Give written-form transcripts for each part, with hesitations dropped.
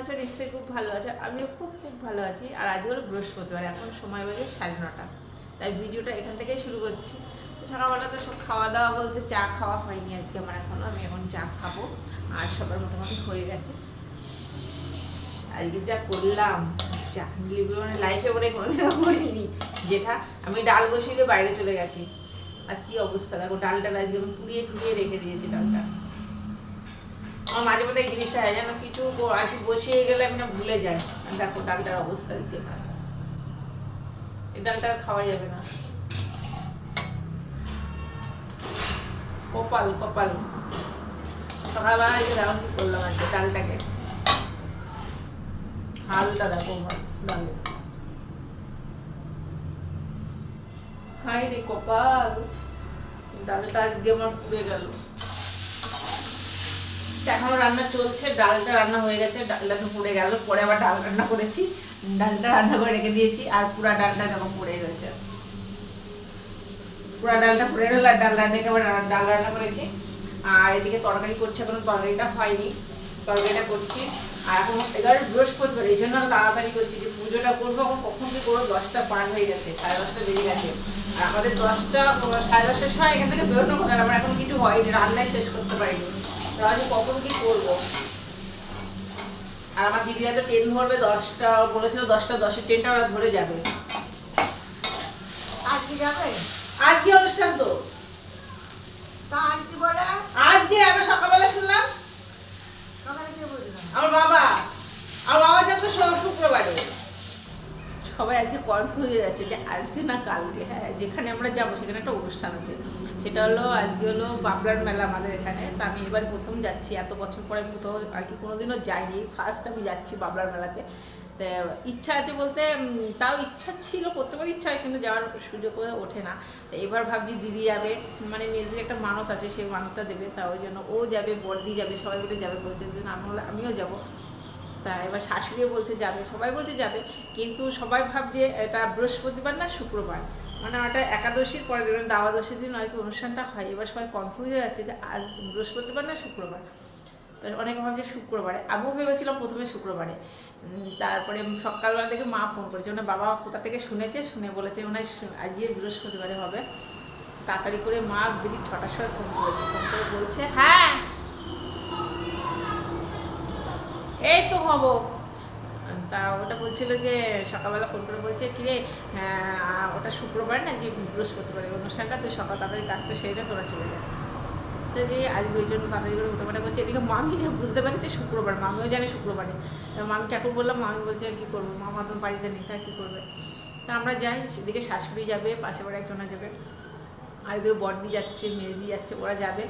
আছে নিশ্চয়ই খুব ভালো আছে, আমিও খুব খুব ভালো আছি। আর আজ হলো বৃহস্পতিবার, এখন সময় বাজে 9:30, তাই ভিডিওটা এখান থেকেই শুরু করছি। সকালবেলা তো সব খাওয়া দাওয়া বলতে চা খাওয়া হয়নি আজকে আমার এখনও, আমি এখন চা খাবো। আর সবার মোটামুটি হয়ে গেছে। আজকে যা করলাম চাকরিগুলো মানে লাইফে মনে কোনোদিনও করিনি। যেটা আমি ডাল বসিয়ে দিয়ে বাইরে চলে গেছি, আর কি অবস্থা দেখো, ডালটা আজকে আমি পুড়িয়ে ঠুড়িয়ে রেখে দিয়েছি ডালটা। আমার মাঝে মধ্যে এই জিনিসটা হয় যেন কিছু আজকে বসিয়ে গেলে আমি না ভুলে যাই। দেখো ডালটার অবস্থা দিকে, এই ডালটা আর খাওয়া যাবে না। কপাল কপাল, সকালবেলা দেখো কি করলাম আজকে, ডালটাকে হালটা দেখো ডালে, হাই রে কপাল, ডালটা আজকে আমার পুড়ে গেল। এখনো রান্না চলছে, ডালটা রান্না হয়ে গেছে, ডালটা তো পুড়ে গেল। পরে আবার ডাল রান্না করেছি, ডালটা রান্না করে রেখে দিয়েছি, আর পুরা ডালটা যখন পুড়ে রয়েছে, পুরা ডালটা পুড়ে গেল। আর ডাল রান্না আবার ডাল রান্না করেছি। আর এদিকে তরকারি করছি, এখনো তরকারিটা হয়নি, তরকারিটা করছি। আর এখন এবার বৃহস্পতিবার, এই জন্য তাড়াতাড়ি করছি যে পুজোটা করবো। এখন কখন কি করবো, 10টা পার হয়ে গেছে, 10:30 বেজে গেছে। আর আমাদের 10টা 10:30 সময় এখান থেকে বেরোনোর কথা, আমার এখন কিছু হয়নি, রান্নায় শেষ করতে পারিনি। তাহলে কখন কি করবো। আর আমার দিদিরা তো ট্রেন ধরবে 10টা, বলেছিল 10:10 ট্রেনটা ওরা ধরে যাবে। আজকে যাবে? আজকে অনুষ্ঠান তো, তা আজকে বলে আজকে আমরা সকালবেলা শুনলাম। সকালে কে বললাম? আমার বাবা যাবে শুক্রবারে। সবাই আজকে কনফিউজ হয়ে যাচ্ছে যে আজকে না কালকে। হ্যাঁ, যেখানে আমরা যাবো সেখানে একটা অনুষ্ঠান আছে, সেটা হলো আজকে হলো বাবলার মেলা আমাদের এখানে। তা আমি এবার প্রথম যাচ্ছি, এত বছর পরে আমি কোথাও আর কি কোনোদিনও যাইনি, ফার্স্ট আমি যাচ্ছি বাবলার মেলাতে। তা ইচ্ছা আছে বলতে, তাও ইচ্ছা ছিল, প্রত্যেকবার ইচ্ছা হয় কিন্তু যাওয়ার সুযোগ হয়ে ওঠে না। তো এবার ভাবছি দিদি যাবে, মানে মেয়েদের একটা মানত আছে, সেই মানতটা দেবে, তা ওই জন্য ও যাবে, বড়দি যাবে, সবাই মিলে যাবে বলছে, যে আমিও যাবো। তা এবার শাশুড়িও বলছে যাবে, সবাই বলছে যাবে, কিন্তু সবাই ভাবছে এটা বৃহস্পতিবার না শুক্রবার, মানে ওটা একাদশীর পরে দেবেন, দ্বাদশীর দিন আর কি অনুষ্ঠানটা হয়। এবার সবাই কনফিউজ হয়ে যাচ্ছে যে আজ বৃহস্পতিবার না শুক্রবার। তো অনেকে ভাবছে শুক্রবারে, আমিও ভেবেছিলাম প্রথমে শুক্রবারে। তারপরে সকালবেলা থেকে মা ফোন করেছে, মানে বাবা কোথা থেকে শুনেছে, শুনে বলেছে মানে আজকে বৃহস্পতিবারে হবে। তাড়াতাড়ি করে মা দিদি 6টার সময় ফোন করেছে, ফোন করে বলছে হ্যাঁ এই তো হবো। তা ওটা বলছিল যে সকালবেলা ফোন করে বলছে কিরে, ওটা শুক্রবার না কি বৃহস্পতিবারের অনুষ্ঠানটা, তুই সকাল তাড়াতাড়ি কাজটা সেরে তোরা চলে যায়। তো যে আজকে ওই জন্য তাড়াতাড়ি করে উঠোপাটা করছে। এদিকে মামি যে বুঝতে পারছে শুক্রবার, মামিও জানে শুক্রবারে। মামি ঠাকুর বললাম, মামি বলছে কী করবো, মামা তো বাড়িতে নেই, তা কী করবে। তা আমরা যাই, সেদিকে শাশুড়ি যাবে, পাশে বাড়ি একজনা যাবে, আর এদিকে বড়দি যাচ্ছে, মেজদি যাচ্ছে, ওরা যাবে।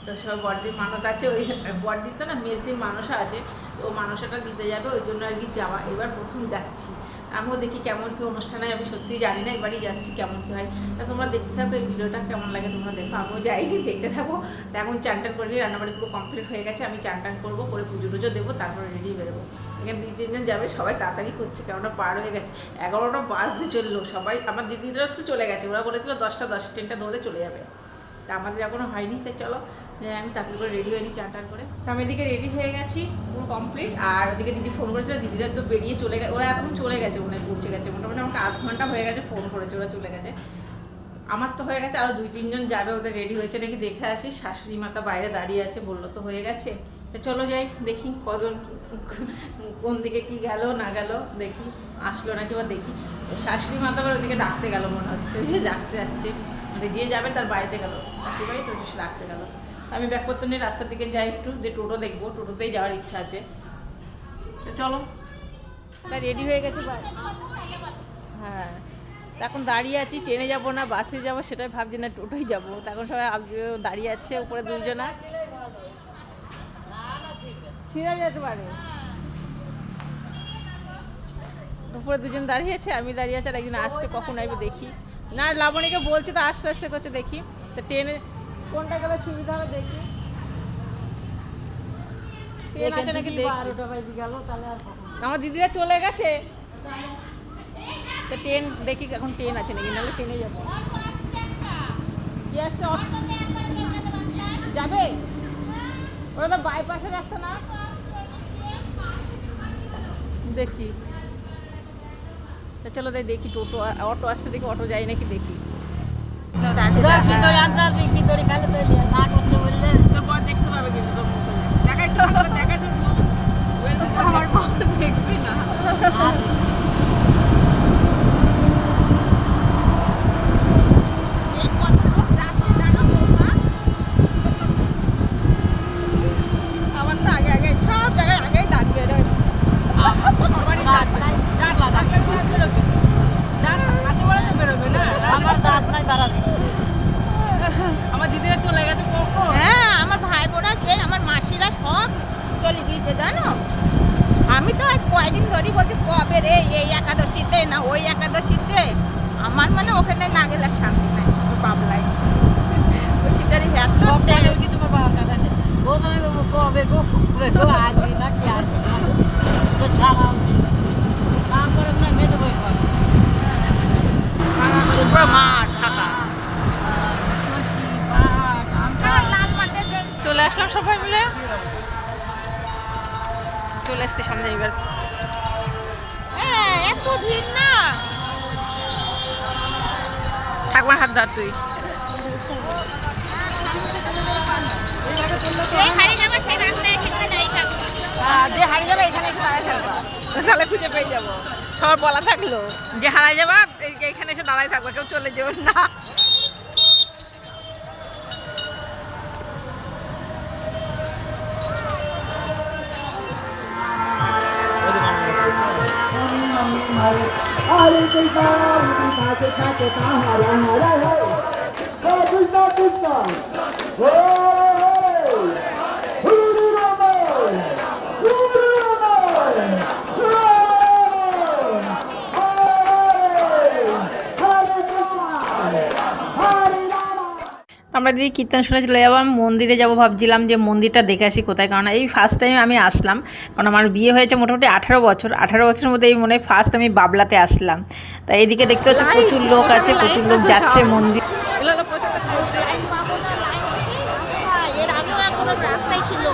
তো সব বড়দির মানত আছে, ওই বড়দির তো না মেজদির মানসা আছে, তো মানসাটা দিতে যাবে, ওই জন্য আর কি যাওয়া। এবার প্রথম যাচ্ছি, আমিও দেখি কেমন কী অনুষ্ঠান হয়, আমি সত্যিই জানি না, এবারই যাচ্ছি কেমন কী হয়। তা তোমরা দেখতে থাকো, এই ভিডিওটা কেমন লাগে তোমরা দেখো, আমিও যাইনি, দেখতে থাকো। তা এখন চান টান করে নিই, রান্নাবাড়ি পুরো কমপ্লিট হয়ে গেছে, আমি চান টান করবো, করে পুজো টুজো দেবো, তারপরে রেডি বেরোবো। এখানে 2-3 জন যাবে, সবাই তাড়াতাড়ি করছে, কেননা পার হয়ে গেছে, 11টা বাজতে চললো। সবাই আমার দিদিরা তো চলে গেছে, ওরা বলেছিল 10:10 ট্রেনটা ধরে চলে যাবে। তা আমাদের এখনও হয়নি, তাই চলো আমি তাড়াতাড়ি করে রেডি হয়নি, চান টান করে। তো আমি এদিকে রেডি হয়ে গেছি পুরো কমপ্লিট। আর ওদিকে দিদি ফোন করেছিল, দিদিরা তো বেরিয়ে চলে গেছে, ওরা এতক্ষণ চলে গেছে, মনে পৌঁছে গেছে, মোটামুটি আমাকে আধ ঘন্টা হয়ে গেছে ফোন করেছে, ওরা চলে গেছে। আমার তো হয়ে গেছে, আরও 2-3 জন যাবে, ওদের রেডি হয়েছে নাকি দেখে আসি। শাশুড়ি মাতা বাইরে দাঁড়িয়ে আছে, বললো তো হয়ে গেছে। তো চলো যাই, দেখি কজন কোন দিকে কি গেল না গেল, দেখি আসলো নাকি, বা দেখি। শাশুড়ি মাতা আবার ওদিকে ডাকতে গেল মনে হচ্ছে, ওই যে ডাকতে যাচ্ছে, মানে যে যাবে তার বাড়িতে গেল, শাশুড়ি বাড়ি তো সে ডাকতে গেল। আমি ব্যাগপত্র নিয়ে রাস্তার দিকে যাই একটু, যে টোটো দেখবো, টোটোতেই যাওয়ার ইচ্ছা আছে। তো চলো, রেডি হয়ে গেছে। হ্যাঁ, এখন দাঁড়িয়ে আছি, ট্রেনে যাবো না বাসে যাবো সেটাই ভাবছি, না টোটোই যাবো। তখন সবাই দাঁড়িয়ে আছে, উপরে 2 জনা ছিঁড়ে যেতে পারে, উপরে 2 জন দাঁড়িয়ে আছে, আমি দাঁড়িয়ে আছি, আর একজন আসছে, কখন আসবে দেখি। না লাবণীকে বলছে তো আস্তে আস্তে করছে, দেখি তো ট্রেনে কোনটা গেলে সুবিধা হবে দেখি। ট্রেন আছে নাকি দেখি, আমার দিদিরা চলে গেছে, তো ট্রেন দেখি এখন ট্রেন আছে নাকি, নাহলে ট্রেনে যাবো। কি আসছে যাবে, ওটা তো বাইপাসের রাস্তা না। দেখি তা চলো দেখি টোটো অটো আসতে দেখি অটো যায় নাকি দেখি খিচুড়ি আনতে আসি, খিচুড়ি খাইলে তো না করতে বললে তোর বর দেখতে পাবে কিন্তু তোর মুখ দেখা একটু দেখা তোর মুখ আমার বর দেখবি না আমার তো আগে আগে সব জায়গায় আগেই দাঁত বেরোয় আমারই দাঁত থাকলে দাঁত বেরোবে দাঁত আছে বলে তো বেরোবে না আমার দাঁত নাই দাঁড়াবে। আমার দিদিরা চলে গেছে কখন হ্যাঁ আমার ভাই বোনা সেই আমার মাসিরা সব চলে গিয়েছে জানো। আমি তো আজ কয়দিন ধরেই বলছি কবে রে এই একাদশীতে না ওই একাদশীতে। আমার মানে ওখানে না গেলে আর শান্তি নাই বাবলায় ওই খিচাড়ি হ্যাঁ তোমার বাবা কাটা নেই ও তুমি কবে গো আজই না কি আজই না তো ছাড়াও কাম করে না মেয়ে বই করে পুরো মাঠ ফাঁকা লাল মাঠে যে চলে আসলাম সবাই মিলে চলে আসতে সামনে এবার হ্যাঁ এত ভিড় না। ঠাকুমার হাত ধর তুই এই হারিয়ে যাবে সেই রাস্তায় সেখানে দাঁড়িয়ে থাকবো। যে হারিয়ে যাবে এখানে এসে দাঁড়ায় থাকবা তাহলে খুঁজে পেয়ে যাবো সবার বলা থাকলো যে হারাই যাবা এখানে এসে দাঁড়ায় থাকবো কেউ চলে যাবো না Hare Krishna, Krishna Krishna, Hare Hare, Hare Krishna Krishna, Hare Hare Rama, Hare আমরা দিদি কীর্তন শুনে চলে যাবো আমি মন্দিরে যাবো ভাবছিলাম যে মন্দিরটা দেখে আসি কোথায় কারণ এই ফার্স্ট টাইম আমি আসলাম কারণ আমার বিয়ে হয়েছে মোটামুটি 18 বছরের মধ্যে এই মনে হয় ফার্স্ট আমি বাবলাতে আসলাম তাই এইদিকে দেখতে হচ্ছে প্রচুর লোক আছে প্রচুর লোক যাচ্ছে মন্দির এর আগেও কোনো রাস্তায় ছিল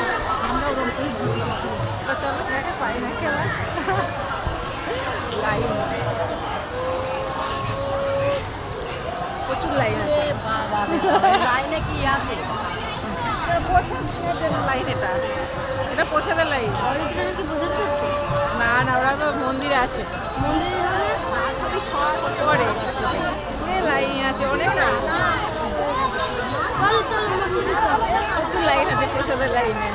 প্রচুর লাইন আছে বাবা লাইনে কি আছে লাইন এটা প্রসাদের লাইন না না ওরা তো মন্দিরে আছে পরে লাইন আছে অনেক প্রচুর লাইন আছে প্রসাদের লাইনে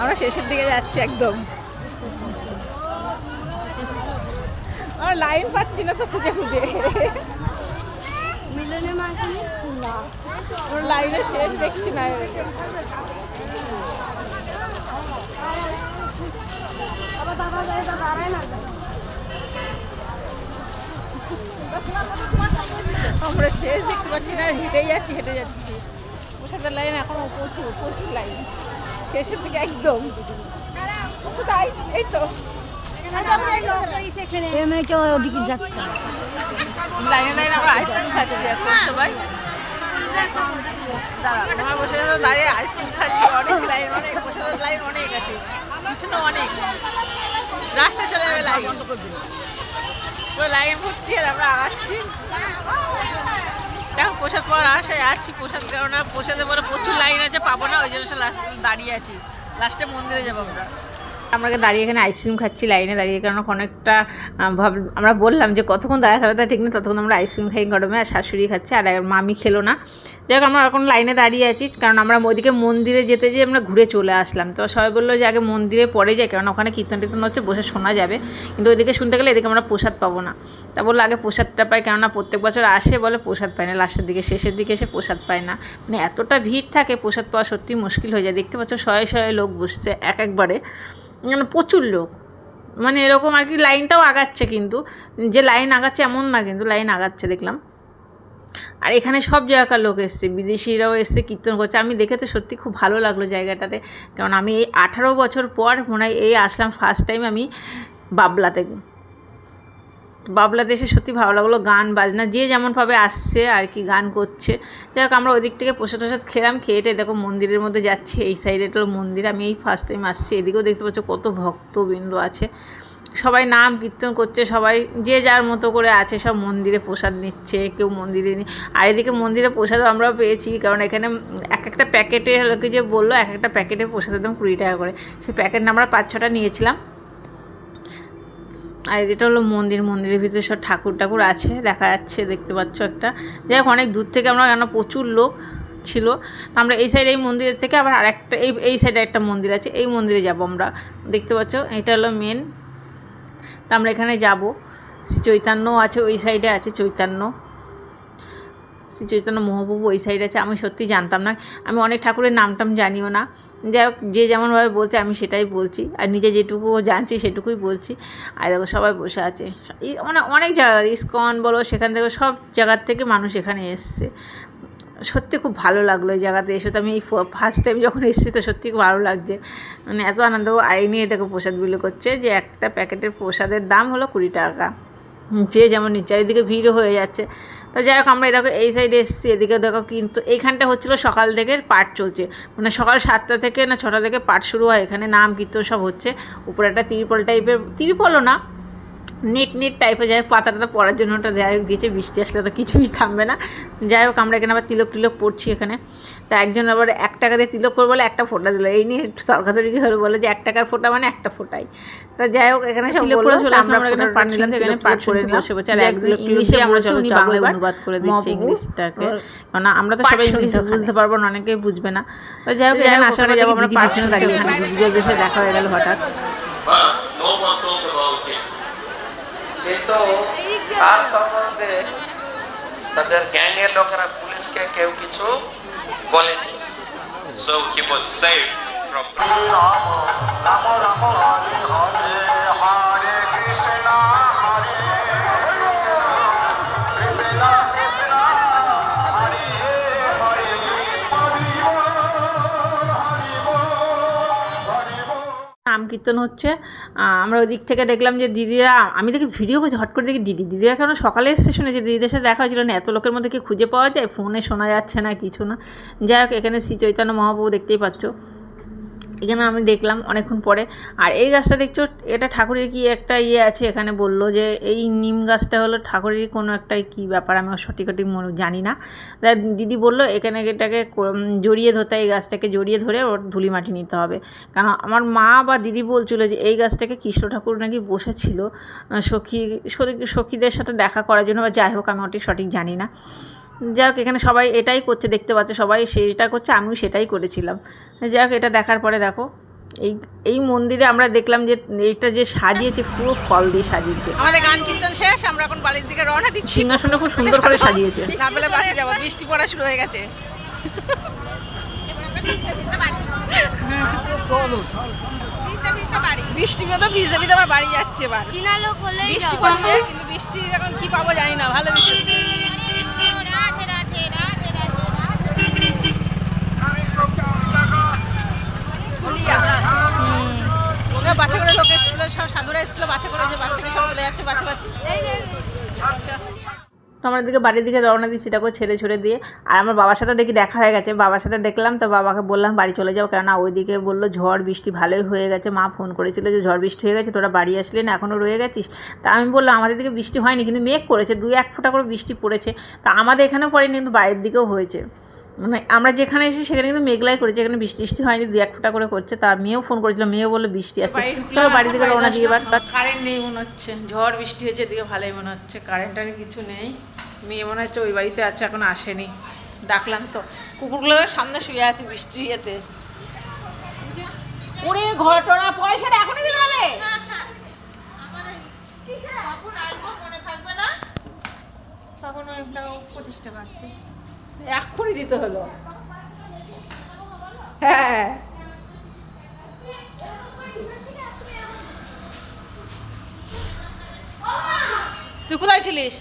আমরা শেষের দিকে যাচ্ছি একদম আমরা লাইন পাচ্ছি না তো খুঁজে খুঁজে মিলনের মাঝে না আমরা লাইনে শেষ দেখছি না আমরা শেষ দেখতে পাচ্ছি না হেঁটে যাচ্ছি প্রসাদের লাইন এখনো প্রচুর প্রচুর লাইন শেষের দিকে একদম তাই এই তো ওদিকে যাচ্ছে লাইনে লাইনে আমরা আইসক্রিম খাচ্ছি এখন সবাই দাঁড়া আমার বসে দাঁড়িয়ে আইসক্রিম খাচ্ছি অনেক লাইন অনেক প্রসাদের লাইন অনেক আছে পিছনে অনেক রাস্তায় চলে যাবে লাইন পুরো লাইন ভর্তি আর আমরা আগাচ্ছি দেখো প্রসাদ পাওয়ার আশায় আছি প্রসাদ কেননা প্রসাদের পরে প্রচুর লাইন আছে পাবো না ওই জন্য দাঁড়িয়ে আছি লাস্টে মন্দিরে যাবো আমরা দাঁড়িয়ে এখানে আইসক্রিম খাচ্ছি লাইনে দাঁড়িয়ে কারণ অনেকটা আমরা বললাম যে কতক্ষণ দাঁড়াতে হবে তা ঠিক না ততক্ষণ আমরা আইসক্রিম খাই গরমে আর শাশুড়ি খাচ্ছে আর মামি খেলো না যাই হোক আমরা এখন লাইনে দাঁড়িয়ে আছি কারণ আমরা ওইদিকে মন্দিরে যেতে যেয়ে আমরা ঘুরে চলে আসলাম তো সবাই বললো যে আগে মন্দিরে পরে যাই কারণ ওখানে কীর্তন টীর্তন হচ্ছে বসে শোনা যাবে কিন্তু ওইদিকে শুনতে গেলে এদিকে আমরা প্রসাদ পাবো না তা বললো আগে প্রসাদটা পাই কেননা প্রত্যেক বছর আসে বলে প্রসাদ পায় না লাস্টের দিকে শেষের দিকে এসে প্রসাদ পায় না মানে এতটা ভিড় থাকে প্রসাদ পাওয়া সত্যি মুশকিল হয়ে যায় দেখতে পাচ্ছ শয়ে শয়ে লোক বসছে একবারে মানে প্রচুর লোক মানে এরকম আর কি লাইনটাও আগাচ্ছে কিন্তু যে লাইন আগাচ্ছে এমন না কিন্তু লাইন আগাচ্ছে দেখলাম আর এখানে সব জায়গাকার লোক এসছে বিদেশিরাও এসছে কীর্তন করছে আমি দেখে তো সত্যি খুব ভালো লাগলো জায়গাটাতে কারণ আমি এই 18 বছর পর মনে হয় এই আসলাম ফার্স্ট টাইম আমি বাবলাতে বাবলাতে এসে সত্যি ভালো লাগলো, গান বাজনা যে যেমনভাবে আসছে আর কি গান করছে। যাই হোক আমরা ওই দিক থেকে প্রসাদ টসাদ খেলাম, খেয়েটে দেখো মন্দিরের মধ্যে যাচ্ছি। এই সাইডে একটা মন্দির, আমি এই ফার্স্ট টাইম আসছি। এদিকেও দেখতে পাচ্ছ কত ভক্তবৃন্দ আছে, সবাই নাম কীর্তন করছে, সবাই যে যার মতো করে আছে, সব মন্দিরে প্রসাদ নিচ্ছে, কেউ মন্দিরে আর এদিকে মন্দিরে প্রসাদও আমরাও পেয়েছি, কারণ এখানে এক একটা প্যাকেটে লোকে যে বললো এক একটা প্যাকেটের প্রসাদের দাম 20 টাকা করে, সেই প্যাকেট আমরা 5-6টা নিয়েছিলাম। আর এটা হলো মন্দির, মন্দিরের ভিতরে সব ঠাকুর আছে দেখা যাচ্ছে, দেখতে পাচ্ছ একটা। যাই হোক অনেক দূর থেকে আমরা, কেন প্রচুর লোক ছিল, আমরা এই সাইডে এই মন্দিরের থেকে আবার আরেকটা এই সাইডে একটা মন্দির আছে, এই মন্দিরে যাব আমরা। দেখতে পাচ্ছ এটা হলো মেন, তা আমরা এখানে যাব। শ্রী চৈতন্য আছে ওই সাইডে, আছে চৈতন্য, শ্রী চৈতন্য মহাপ্রভু ওই সাইডে আছে। আমি সত্যি জানতাম না, আমি অনেক ঠাকুরের নামটাম জানিও না। যাই হোক যে যেমনভাবে বলছে আমি সেটাই বলছি, আর নিজে যেটুকু জানছি সেটুকুই বলছি। আর দেখো সবাই বসে আছে, মানে অনেক জায়গা, ইস্কন বলো, সেখান থেকে সব জায়গার থেকে মানুষ এখানে এসছে। সত্যি খুব ভালো লাগলো এই জায়গাতে এসে। তো আমি এই ফার্স্ট টাইম যখন এসেছি, তো সত্যি খুব ভালো লাগছে, মানে এত আনন্দ। আর এই নিয়ে দেখো প্রসাদ বিলি করছে, যে একটা প্যাকেটের প্রসাদের দাম হলো 20 টাকা, যে যেমন নিচ্ছে। এদিকে ভিড়ও হয়ে যাচ্ছে। তো যাই হোক আমরা দেখো এই সাইডে এসেছি, এদিকে দেখো কিন্তু এইখানটা হচ্ছিলো সকাল থেকে পাঠ চলছে, মানে সকাল 7টা থেকে না 6টা থেকে পাঠ শুরু হয়। এখানে নাম কীর্তন সব হচ্ছে। উপরে একটা তিরপল টাইপের, তিরপলও না, নেট টাইপের, যাই হোক পাতা টাতা পড়ার জন্য ওটা যাই হোক দিয়েছে। বৃষ্টি আসলে তো কিছুই থামবে না। যাই হোক আমরা এখানে আবার তিলক পড়ছি এখানে। তা একজন আবার 1 টাকা দিয়ে তিলক করবো বলে একটা ফোঁটা দিল, এই নিয়ে একটু তর্কাতর্কি হয়ে বলে যে 1 টাকার ফোঁটা মানে একটা ফোঁটাই। তা যাই হোক এখানে সব বললো, আমরা এখানে পাঠ নিলাম, এখানে পাঠ করে বসে বসে। আর একদম ইংলিশে আমরা উনি বাংলায় অনুবাদ করে দিচ্ছে ইংলিশটাকে, কারণ আমরা তো সবাই ইংলিশ বুঝতে পারবো না, অনেকেই বুঝবে না। তো যাই হোক এখানে আসার পরে যাবো আমরা পাঁচজনে দাঁড়িয়ে, দিদির দেশে দেখা হয়ে গেল হঠাৎ। কিন্তু তার সম্বন্ধে তাদের গ্যাংয়ের লোকেরা পুলিশকে কেউ কিছু বলেনি। So he was saved from নাম কীর্তন হচ্ছে। আমরা ওই দিক থেকে দেখলাম যে দিদিরা, আমি দেখি ভিডিও করছি, হট করে দেখি দিদিরা কেন সকালে এসে শুনেছি, দিদিদের সাথে দেখা হয়েছিল না। এত লোকের মধ্যে কি খুঁজে পাওয়া যায়, ফোনে শোনা যাচ্ছে না, কিছু না। যাই হোক এখানে শ্রী চৈতন্য মহাপ্রভু দেখতেই পাচ্ছ, এখানে আমি দেখলাম অনেকক্ষণ পরে। আর এই গাছটা দেখছো, এটা ঠাকুরের কি একটা আছে, এখানে বললো যে এই নিম গাছটা হলো ঠাকুরেরই কোনো একটা কী ব্যাপার, আমি সঠিক জানি না। দিদি বললো এখানে এটাকে জড়িয়ে ধরতে, এই গাছটাকে জড়িয়ে ধরে ওর ধুলি মাটি নিতে হবে। কারণ আমার মা বা দিদি বলছিল যে এই গাছটাকে কৃষ্ণ ঠাকুর নাকি বসেছিল সখীদের সাথে দেখা করার জন্য, বা যাই হোক আমি ওটি সঠিক জানি না। যাই হোক এখানে সবাই এটাই করছে, দেখতে পাচ্ছে সবাই সেটা করছে, আমিও সেটাই করেছিলাম। যাই হোক এটা দেখার পরে দেখো এই মন্দিরে আমরা দেখলাম যে এইটা যে সাজিয়েছে পুরো ফল দিয়ে সাজিয়েছে। আমাদের গান কীর্তন শেষ, আমরা এখন বাড়ির দিকে রওনা দিচ্ছি। সিংহাসনটা খুব সুন্দর করে সাজিয়েছে। না পেলে বাড়ি যাবো, বৃষ্টি পড়া শুরু হয়ে গেছে। বৃষ্টি মতো ভিজতে ভিজতে আমার বাড়ি যাচ্ছে। বৃষ্টি পড়ছে, কিন্তু বৃষ্টি এখন কি পাবো জানি না। ভালো বৃষ্টি, বাচ্চা করে লোক এসেছিল, সব সাধুরা এসেছিল বাচ্চা করে, যে বাচ্চা থেকে সব চলে যাচ্ছে বাচ্চা। তো আমার দিকে বাড়ির দিকে রওনা দিচ্ছি, দেখো ছেড়ে দিয়ে। আর আমার বাবার সাথে দেখি দেখা হয়ে গেছে, বাবার সাথে দেখলাম। তো বাবাকে বললাম বাড়ি চলে যাও, কেননা ওইদিকে বললো ঝড় বৃষ্টি ভালোই হয়ে গেছে। মা ফোন করেছিল যে ঝড় বৃষ্টি হয়ে গেছে, তোরা বাড়ি আসলি না, এখনও রয়ে গেছিস। তা আমি বললাম আমাদের দিকে বৃষ্টি হয়নি, কিন্তু মেঘ করেছে, 2-1 ফোঁটা করে বৃষ্টি পড়েছে। তা আমাদের এখানেও পড়েনি, কিন্তু বাইরের দিকেও হয়েছে। মানে আমরা যেখানে এসেছি সেখানে কিন্তু মেঘলাই করেছে, এখানে বৃষ্টি হয়নি, 2-1 ফোঁটা করে করছে। তা মেয়েও ফোন করেছিল, মেয়েও বললো বৃষ্টি আসছে, চলো বাড়ি দিকে রওনা দিয়ে। এবার কারেন্ট নেই মনে হচ্ছে, ঝড় বৃষ্টি হয়েছে, এদিকে ভালোই মনে হচ্ছে, কারেন্টের কিছু নেই। মেয়ে মনে হচ্ছে ওই বাড়িতে আছে, এখন আসেনি। ডাকলাম তো, কুকুরগুলো সামনে শুয়ে আছে বৃষ্টি ইয়েতে। ওরে ঘটনা, পয়সাটা এখনই দিতে হবে। তখন 25 টাকা আছে, এক্ষুনি দিতে হলো। হ্যাঁ তুই কোথায় ছিলিস?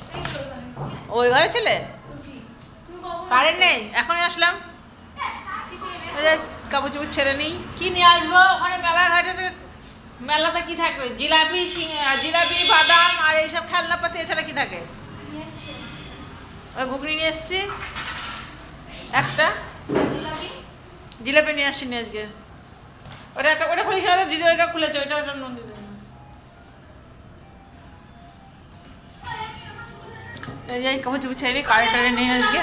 ওই ঘরে ছিলে? কারেন্ট নেই, এখনই আসলাম। কাপড় চোপড় ছেড়ে নিই, কি নিয়ে আসবো? ওখানে মেলাঘাটে মেলাতে কি থাকবে? জিলাপি, জিলাপি, বাদাম আর এইসব খেলনাপাতি, এছাড়া কি থাকে? ওই ঘুগনি নিয়ে এসছি একটা, জিলাপি নিয়ে আসছি নি আজকে। ওটা একটা, ওটা খুলিস না দিদি, ওইটা খুলেছে, ওইটা ওটা নুন দিদি। এই যে কাপড় চুপড় ছেড়ে কারেন্টারে নেই আজকে।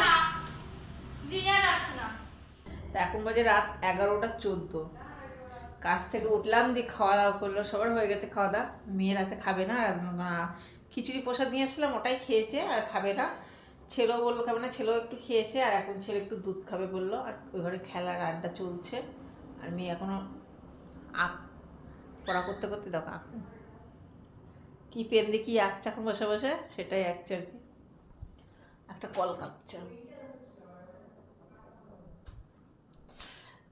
তা এখন বাজে রাত 11:14। কাজ থেকে উঠলাম, দিয়ে খাওয়া দাওয়া করলো, সবার হয়ে গেছে খাওয়া দাওয়া। মেয়ে রাতে খাবে না, খিচুড়ি প্রসাদ নিয়ে এসেছিলাম, ওটাই খেয়েছে আর খাবে না। ছেলেও বললো খাবে না, ছেলেও একটু খেয়েছে, আর এখন ছেলে একটু দুধ খাবে বললো। আর ওই ঘরে খেলার আড্ডা চলছে, আর মেয়ে এখনও পড়া করতে করতে দেখো কি পেন দিয়ে কি আঁকছে এখন বসে বসে, সেটাই আঁকছে আর কি। একটা কল কাঁপছে,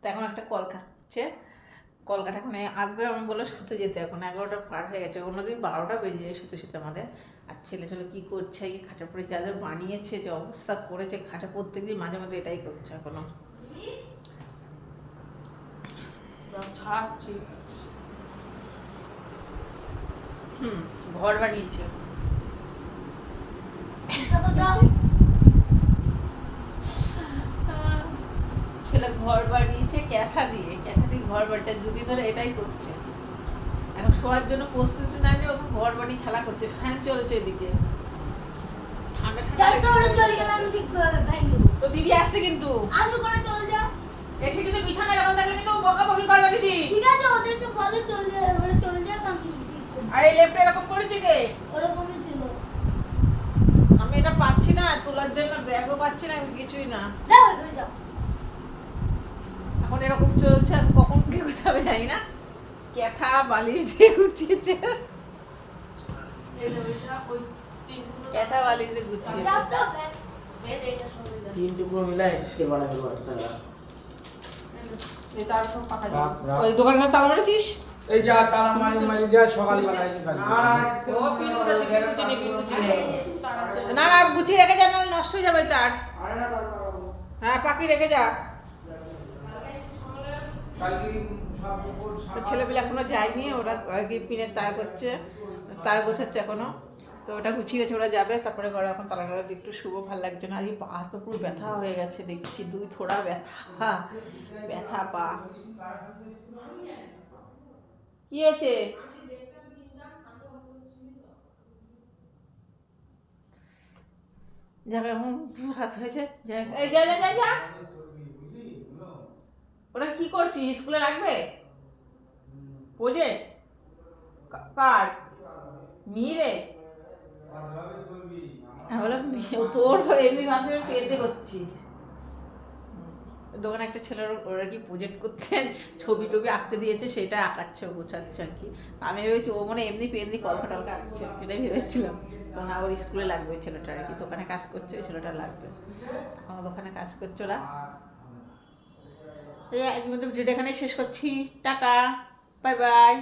তা এখন একটা কল কাঁপছে, কলকাতা এখন আঁকবে। আমি বললো শুতে যেতে, এখন 11টা পার হয়ে গেছে, অন্যদিন 12টা বেজে যায় শুতে শুতে আমাদের। আর ছেলে ছেলে কী করছে, এই খাটের পরে যা যা বানিয়েছে, যে অবস্থা করেছে খাটে, প্রত্যেকদিন মাঝে মাঝে এটাই করছে এখনো। ছাড়ছি, ঘর বানিয়েছে, ছেলে ঘর বানিয়েছে ক্যাথা দিয়ে ঘর বানিয়েছে, 2 দিন ধরে এটাই করছে। এখন শোয়ার জন্য প্রস্তুতি না নিয়ে ওকে ঘর বানিয়ে খেলা করছে, ফ্যান চলছে এদিকে, ঠান্ডা তো দিদি আসছে কিন্তু এসে কিন্তু বিছানা এরকম দেখলে কিন্তু বকাবকি করবে দিদি। ঠিক আছে, ওদেরকে বলে চলে যায় আর এই লেপটা এরকম করেছে কে? ওরকমই ছিল। আমি এটা পাচ্ছি না, তোলার জন্য ব্যাগও পাচ্ছি না, কিছুই না। যাও এখানে যাও। এখন এরকম চলছে, আমি কখন কি কোথাও জানি না। ক্যাথা বালিশ দিয়ে গুছিয়েছে, ক্যাথা বালিশ দিয়ে গুছিয়েছে। যাও তো। ওই দোকানটা তালা মারেছিস? এই যা তালা মারি যা সকালবেলা এসে খালি না না, গুছিয়ে রেখে যা, নাহলে নষ্ট হয়ে যাবে তার। হ্যাঁ, পাখি রেখে যা। তো ছেলেপিলে এখনো যায়নি, ওরা কি পিনের তার করছে, তার গোছাচ্ছে এখনো। তো ওটা গুছিয়ে গেছে, ওরা যাবে, তারপরে ঘরে এখন তালা টালা একটু শুভ, ভালো লাগছে না। আজকে পা তো পুরো ব্যথা হয়ে গেছে, দেখছি 2 থোড়া ব্যথা পা। কি হয়েছে? যাবে এখন, হাত হয়েছে, এই যা যা যা যা। ওরা কি করছিস? স্কুলে রাখবে প্রজেক্ট? কার? মিরে? বললাম তোর এমনি ভাবে পেতে করছিস। দোকানে একটা ছেলের ওরা কি প্রজেক্ট করতে ছবি টবি আঁকতে দিয়েছে, সেটা আঁকাচ্ছে, গোছাচ্ছে আর কি। আমি ভেবেছি ও মনে এমনি পেন দিয়ে কলকাটা আঁকছে, এটাই ভেবেছিলাম। তো না, ওর স্কুলে লাগবে ওই ছেলেটা আর কি, দোকানে কাজ করছে, ওই ছেলেটা লাগবে। এখন দোকানে কাজ করছে ওরা। আজকের মতো ভিডিওটা এখানে শেষ করছি, টাটা, বাই বাই।